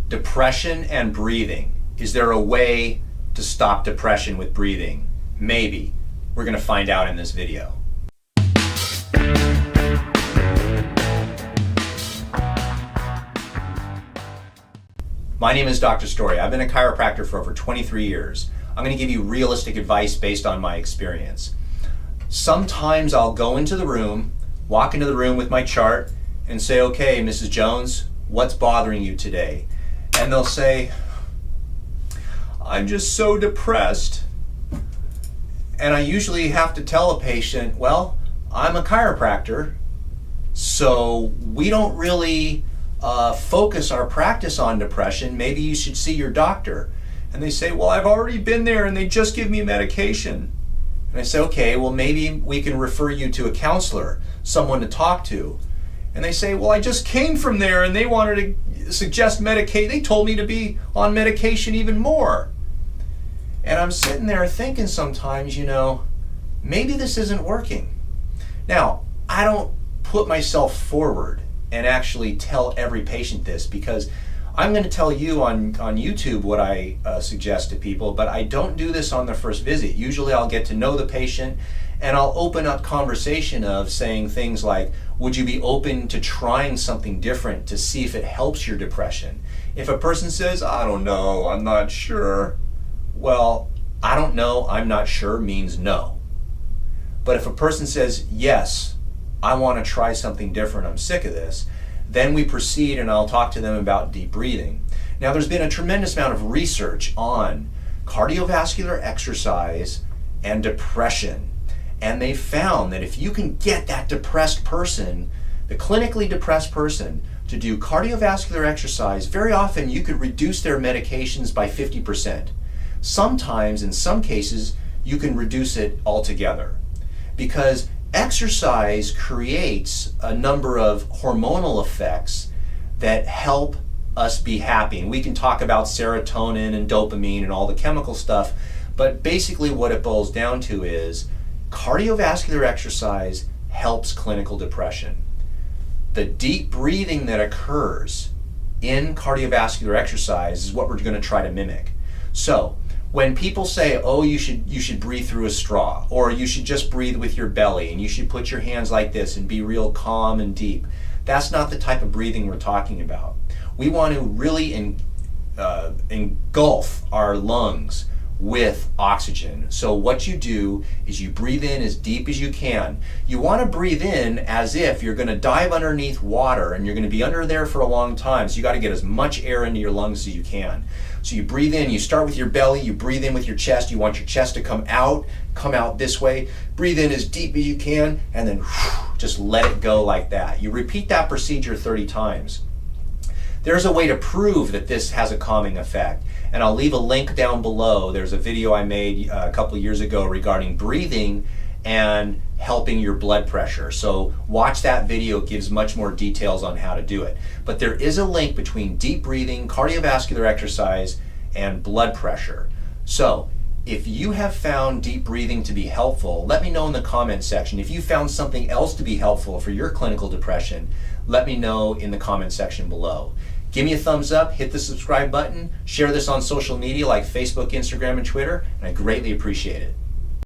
Depression and breathing. Is there a way to stop depression with breathing? Maybe. We're going to find out in this video. My name is Dr. Story. I've been a chiropractor for over 23 years. I'm going to give you realistic advice based on my experience. Sometimes I'll go into the room, walk into the room with my chart and say, okay, Mrs. Jones, what's bothering you today? And they'll say, I'm just so depressed. And I usually have to tell a patient, well, I'm a chiropractor, so we don't really focus our practice on depression. Maybe you should see your doctor. And they say, well, I've already been there and they just give me medication. And I say, okay, well, maybe we can refer you to a counselor, someone to talk to. And they say, well, I just came from there and they wanted to suggest medication. They told me to be on medication even more. And I'm sitting there thinking sometimes, maybe this isn't working. Now, I don't put myself forward and actually tell every patient this, because I'm going to tell you on YouTube what I suggest to people, but I don't do this on the first visit. Usually I'll get to know the patient and I'll open up conversation of saying things like, would you be open to trying something different to see if it helps your depression? If a person says, I don't know, I'm not sure, well, I don't know, I'm not sure means no. But if a person says, yes, I want to try something different, I'm sick of this, then we proceed and I'll talk to them about deep breathing. Now, there's been a tremendous amount of research on cardiovascular exercise and depression. And they found that if you can get that depressed person, the clinically depressed person, to do cardiovascular exercise, very often you could reduce their medications by 50%. Sometimes, in some cases, you can reduce it altogether. Because exercise creates a number of hormonal effects that help us be happy. And we can talk about serotonin and dopamine and all the chemical stuff, but basically what it boils down to is cardiovascular exercise helps clinical depression. The deep breathing that occurs in cardiovascular exercise is what we're going to try to mimic. So when people say, oh, you should breathe through a straw, or you should just breathe with your belly, and you should put your hands like this and be real calm and deep, that's not the type of breathing we're talking about. We want to really engulf our lungs with oxygen. So what you do is you breathe in as deep as you can. You want to breathe in as if you're going to dive underneath water and you're going to be under there for a long time. So you got to get as much air into your lungs as you can. So you breathe in, you start with your belly, you breathe in with your chest. You want your chest to come out this way. Breathe in as deep as you can and then just let it go like that. You repeat that procedure 30 times. There's a way to prove that this has a calming effect, and I'll leave a link down below. There's a video I made a couple years ago regarding breathing and helping your blood pressure. So watch that video, it gives much more details on how to do it. But there is a link between deep breathing, cardiovascular exercise, and blood pressure. So if you have found deep breathing to be helpful, let me know in the comment section. If you found something else to be helpful for your clinical depression, let me know in the comment section below. Give me a thumbs up, hit the subscribe button, share this on social media like Facebook, Instagram, and Twitter, and I greatly appreciate it.